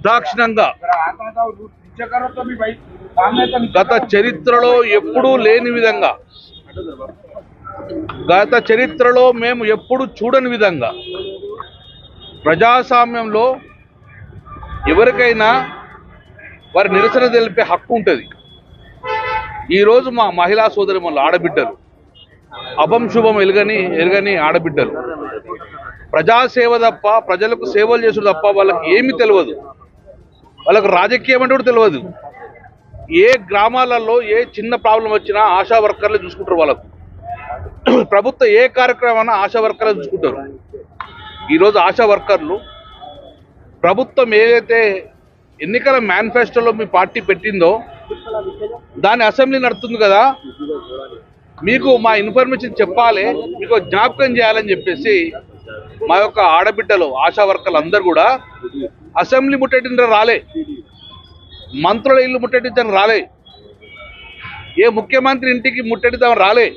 నిర్దాక్షిణంగా గత చరిత్రలో ఎప్పుడూ లేని విధంగా, గత చరిత్రలో మేము ఎప్పుడు చూడని విధంగా ప్రజాస్వామ్యంలో ఎవరికైనా వారి నిరసన తెలిపే హక్కు ఉంటుంది. ఈరోజు మా మహిళా సోదరిమణులు ఆడబిడ్డలు, అభం శుభం ఎరగని ఆడబిడ్డలు, ప్రజాసేవ తప్ప, ప్రజలకు సేవలు చేసుడు తప్ప వాళ్ళకి ఏమీ తెలియదు. వాళ్ళకు రాజకీయం అంటే కూడా తెలియదు. ఏ గ్రామాలలో ఏ చిన్న ప్రాబ్లం వచ్చినా ఆశా వర్కర్లు చూసుకుంటారు. వాళ్ళకు ప్రభుత్వ ఏ కార్యక్రమాన్ని ఆశా వర్కర్లు చూసుకుంటారు. ఈరోజు ఆశా వర్కర్లు ప్రభుత్వం ఏదైతే ఎన్నికల మేనిఫెస్టోలో మీ పార్టీ పెట్టిందో దాని అసెంబ్లీ నడుస్తుంది కదా, మీకు మా ఇన్ఫర్మేషన్ చెప్పాలి, మీకు జ్ఞాపకం చేయాలని చెప్పేసి మా యొక్క ఆడబిడ్డలు ఆశా వర్కర్లు అందరూ కూడా అసెంబ్లీ ముట్టడించడం రాలే, మంత్రుల ఇల్లు ముట్టడించడం రాలే, ఏ ముఖ్యమంత్రి ఇంటికి ముట్టడిద్దాం రాలే.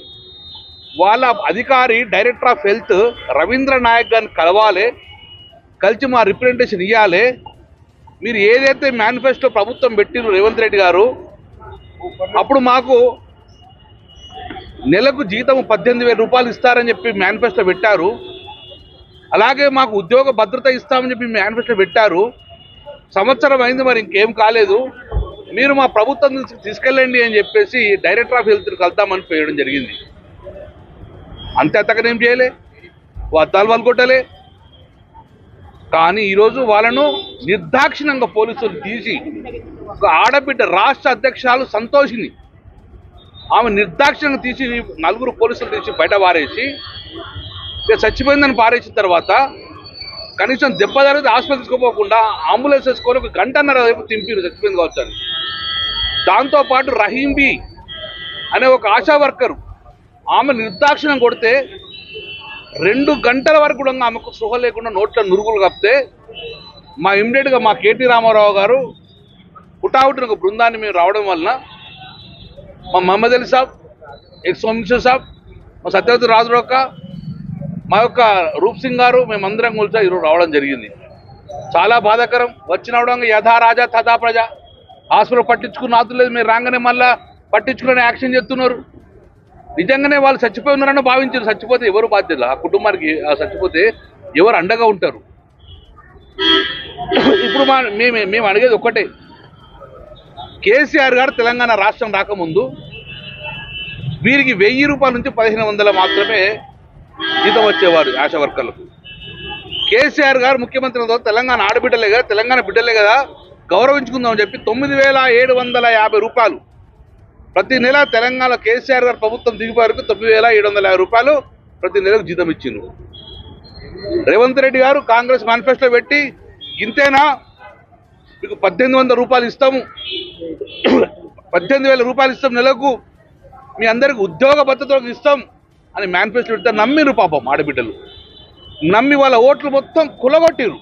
వాళ్ళ అధికారి director of health Ravindra Naik గారిని కలవాలి, కలిసి మా రిప్రజెంటేషన్ ఇవ్వాలి. మీరు ఏదైతే మేనిఫెస్టో ప్రభుత్వం పెట్టిరు రేవంత్ రెడ్డి గారు, అప్పుడు మాకు నెలకు జీతం 18,000 రూపాయలు ఇస్తారని చెప్పి మేనిఫెస్టో పెట్టారు. అలాగే మాకు ఉద్యోగ భద్రత ఇస్తామని చెప్పి మేనిఫెస్టో పెట్టారు. సంవత్సరం అయింది, మరి ఇంకేం కాలేదు. మీరు మా ప్రభుత్వం తీసుకెళ్ళండి అని చెప్పేసి డైరెక్టర్ ఆఫ్ హెల్త్ కలుద్దామని పోయడం జరిగింది. అంతే, అంతకనేం చేయలే, అద్దాలు వాళ్ళు కొట్టలే. కానీ ఈరోజు వాళ్ళను నిర్దాక్షిణంగా పోలీసులు తీసి, ఒక ఆడబిడ్డ రాష్ట్ర అధ్యక్షురాలు సంతోషిని ఆమె నిర్దాక్షిణంగా తీసి 4 పోలీసులు తీసి బయట పారేసి, చచ్చిపోయిందని పారేసిన తర్వాత కనీసం దెబ్బ తగిలితే హాస్పిటల్ తీసుకోపోకుండా అంబులెన్స్ వేసుకొని 1 గంటన్నర వైపు తింపిరు, చచ్చిపోయింది కావచ్చు అని. దాంతోపాటు రహీం బి అనే ఒక ఆశా వర్కరు ఆమె నిర్దాక్షిణం కొడితే 2 గంటల వరకు కూడా ఆమెకు సృహ లేకుండా నోట్ల నురుగులు కప్పితే మా ఇమ్మీడియట్గా మా కేటీ రామారావు గారు హుటాహుటిన ఒక బృందాన్ని మేము రావడం వలన మా మహమ్మద్ అలీ సాబ్, ఎక్స్ హోమ్ మినిస్టర్ సాబ్, మా సత్యవతి రాజురొక్క, మా యొక్క రూప్ సింగ్ గారు, మేమందరం కూల్చా ఈరోజు రావడం జరిగింది. చాలా బాధాకరం. వచ్చినవడంగా యథా రాజా తథా ప్రజ, హాస్పిటల్ పట్టించుకున్న ఆతులు లేదు, మీరు రాగానే మళ్ళీ పట్టించుకునే యాక్షన్ చేస్తున్నారు. నిజంగానే వాళ్ళు చచ్చిపోయి ఉన్నారని భావించారు. చచ్చిపోతే ఎవరు బాధ్యత? ఆ కుటుంబానికి చచ్చిపోతే ఎవరు అండగా ఉంటారు? ఇప్పుడు మేము అడిగేది ఒక్కటే, కేసీఆర్ గారు తెలంగాణ రాష్ట్రం రాకముందు వీరికి 1000 రూపాయల నుంచి 1500 మాత్రమే జీతం వచ్చేవారు ఆశా వర్కర్లకు. కేసీఆర్ గారు ముఖ్యమంత్రి తెలంగాణ ఆడబిడ్డలే కదా, తెలంగాణ బిడ్డలే కదా, గౌరవించుకుందామని చెప్పి 9,750 రూపాయలు ప్రతి నెల తెలంగాణ కేసీఆర్ గారు ప్రభుత్వం దిగిపోయారు 9,750 రూపాయలు ప్రతి నెలకు జీతం ఇచ్చిండ్రు. రేవంత్ రెడ్డి గారు కాంగ్రెస్ మేనిఫెస్టో పెట్టి ఇంతేనా మీకు 1,800 రూపాయలు ఇస్తాము, 18,000 రూపాయలు ఇస్తాం నెలకు, మీ అందరికి ఉద్యోగ భద్రతలకు ఇస్తాం అని మేనిఫెస్టో పెడితే నమ్మిరు. పాపం ఆడబిడ్డలు నమ్మి వాళ్ళ ఓట్లు మొత్తం కొల్లగొట్టిరు.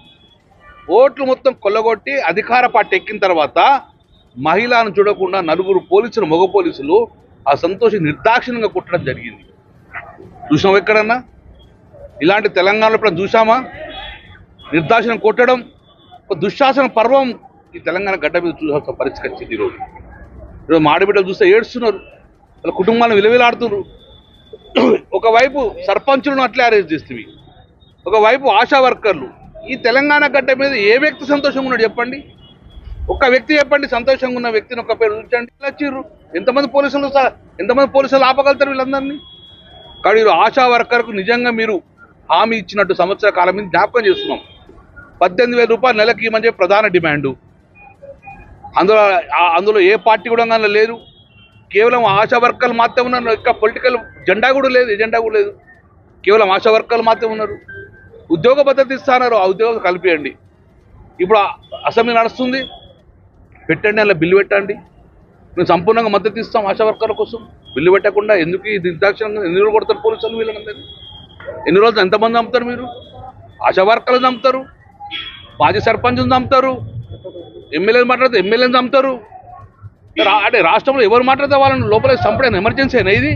ఓట్లు మొత్తం కొల్లగొట్టి అధికార పార్టీ ఎక్కిన తర్వాత మహిళను చూడకుండా 4 పోలీసులు, మగ పోలీసులు ఆ సంతోషి నిర్దాక్షిణ్యంగా కొట్టడం జరిగింది. చూసాం ఎక్కడన్నా? ఇలాంటి తెలంగాణలో ఎప్పుడైనా చూసామా? నిర్దాక్షిణ్యం కొట్టడం ఒక దుశ్శాసన పర్వం ఈ తెలంగాణ గడ్డ మీద చూసాల్సిన పరిస్థితి వచ్చింది. ఈరోజు మా ఆడబిడ్డలు చూస్తే ఏడుస్తున్నారు, వాళ్ళ కుటుంబాలను విలువలాడుతున్నారు. ఒకవైపు సర్పంచులను అట్లే అరెస్ట్ చేస్తుంది, ఒకవైపు ఆశా వర్కర్లు. ఈ తెలంగాణ గడ్డ మీద ఏ వ్యక్తి సంతోషంగా ఉన్నాడు చెప్పండి? ఒక్క వ్యక్తి చెప్పండి, సంతోషంగా ఉన్న వ్యక్తిని ఒక్క పేరు చూపించండి. వచ్చిర్రు ఎంతమంది పోలీసులు ఆపగలుగుతారు వీళ్ళందరినీ? కానీ ఆశా వర్కర్కు నిజంగా మీరు హామీ ఇచ్చినట్టు సంవత్సర కాలం మీద జ్ఞాపకం చేస్తున్నాం. 18,000 రూపాయలు నెలకి ఇవ్వమని చెప్పి ప్రధాన డిమాండు. అందులో ఏ పార్టీ కూడా లేదు, కేవలం ఆశా వర్కర్లు మాత్రమే ఉన్నారు. ఇంకా పొలిటికల్ ఎజెండా కూడా లేదు, కేవలం ఆశా వర్కర్లు మాత్రమే ఉన్నారు. ఉద్యోగ భద్రత ఇస్తున్నారు, ఆ ఉద్యోగం కలిపియండి. ఇప్పుడు అసెంబ్లీ నడుస్తుంది, పెట్టండి, అలా బిల్లు పెట్టండి. మేము సంపూర్ణంగా మద్దతు ఇస్తాం ఆశా వర్కర్ల కోసం. బిల్లు పెట్టకుండా ఎందుకు ఈ నిర్దాక్షిణ్యంగా ఎన్ని రోజులు కొడతారు పోలీసులు వీళ్ళందరినీ? ఎన్ని రోజులు ఎంతమంది చంపుతారు మీరు? ఆశా వర్కర్లు చంపుతారు, మాజీ సర్పంచ్ని చంపుతారు, ఎమ్మెల్యేలు మాట్లాడితే ఎమ్మెల్యేని చంపుతారు. అంటే రాష్ట్రంలో ఎవరు మాట్లాడితే వాళ్ళని లోపల చంపడం ఎమర్జెన్సీ అయినా ఇది?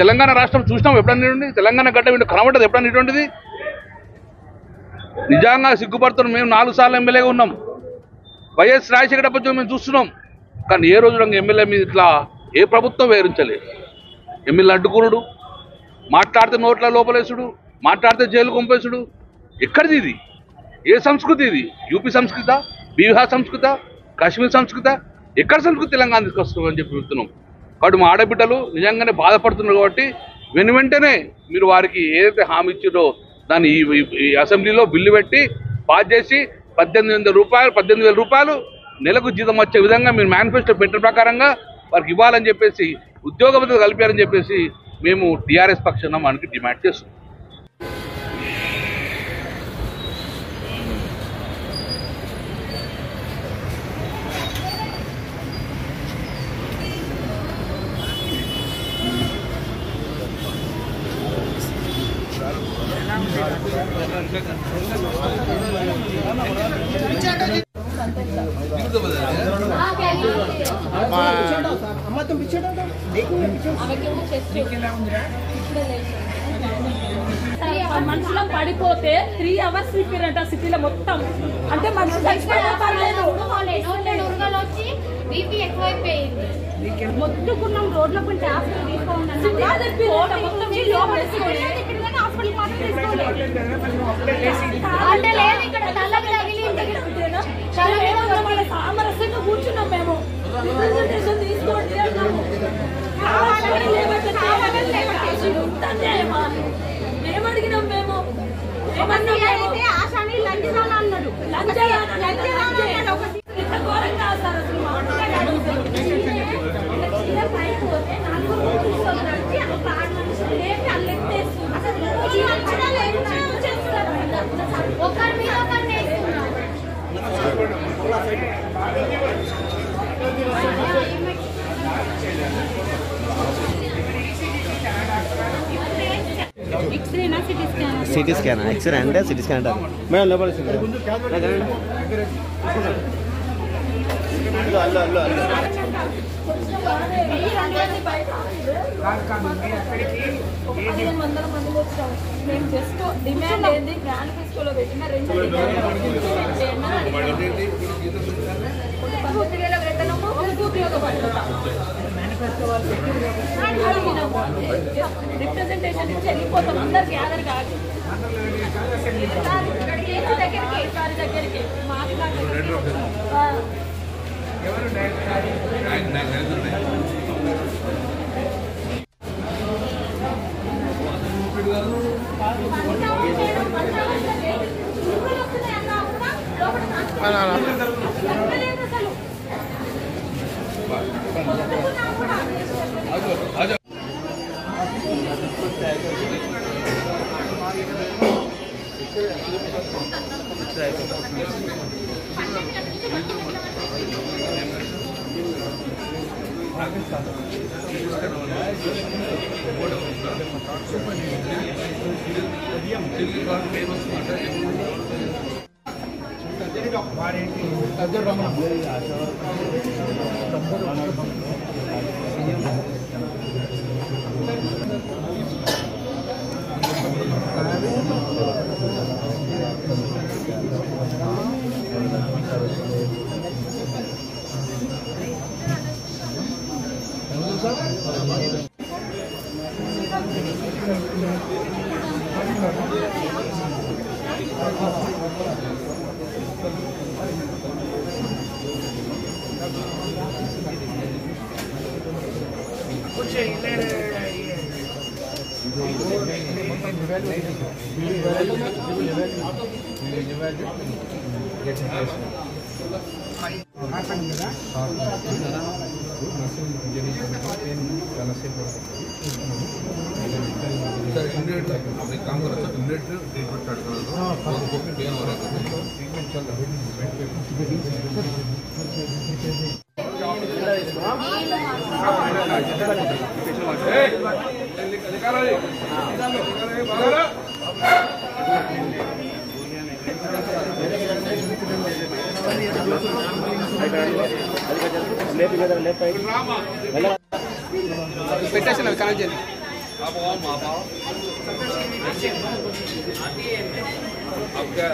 తెలంగాణ రాష్ట్రం చూసినాం ఎప్పుడన్నా? తెలంగాణ గడ్డ వీళ్ళు కనబడ్డది ఎప్పుడన్నా? ఇటువంటిది నిజంగా సిగ్గుపడుతున్నాం. మేము 4 సార్లు ఎమ్మెల్యేగా ఉన్నాం. వైఎస్ రాజశేఖర ప్రభుత్వం మేము చూస్తున్నాం. కానీ ఏ రోజు ఎమ్మెల్యే మీద ఇట్లా ఏ ప్రభుత్వం వివరించలేదు. ఎమ్మెల్యే అడ్డుకునుడు, మాట్లాడితే నోట్ల లోపలేసుడు, మాట్లాడితే జైలు పంపేసుడు. ఎక్కడిది ఇది? ఏ సంస్కృతి ఇది? యూపీ సంస్కృత, బీహార్ సంస్కృత, కాశ్మీర్ సంస్కృత? ఎక్కడ సంస్కృతి తెలంగాణ తీసుకొస్తున్నాం అని చెప్పి చెప్తున్నాం. కాబట్టి మా ఆడబిడ్డలు నిజంగానే బాధపడుతున్నారు. కాబట్టి వెంటనే మీరు వారికి ఏదైతే హామీ ఇచ్చారో దాన్ని ఈ అసెంబ్లీలో బిల్లు పెట్టి పాస్ చేసి 18,000 రూపాయలు నెలకు జీతం వచ్చే విధంగా మీరు మేనిఫెస్టో పెట్టిన ప్రకారంగా వారికి ఇవ్వాలని చెప్పేసి, ఉద్యోగ భద్రత కల్పారని చెప్పేసి మేము టీఆర్ఎస్ పక్షాన మనకి డిమాండ్ చేస్తున్నాం. మనుషులం పడిపోతే 3 అవర్స్ రిపేరంట సిటీలో మొత్తం. అంటే మనుషులు మొత్తుకున్నాం రోడ్ల కొంచెం హాస్పిటల్ సామరస్యంగా కూర్చున్నాం. మేము రిప్రజెంటేషన్ తీసుకోండి అన్నాము. ఏమడిగినాం మేము? ఆశాని లంచదాన అన్నాడు. ఇంత ఘోరంగా సార్ అసలు ఒకరి మీద సిటీ స్కాన్ ఎక్స్రే అంటే సిటీ స్కాన్ అంటారు మేడం లోపల మేము జస్ట్ డిమాండ్ ఏంది? మేనిఫెస్టోలో పెట్టిన 2 పూర్తిగా వేతనము, ఉద్యోగ భద్రత రిప్రజెంటేషన్ ఇచ్చి వెళ్ళిపోతాం. అందరు గ్యాదర్ కాదు దగ్గరికి మాట్లాడి పెట్టేసిన కనెక్ట్ చేయండి. आपका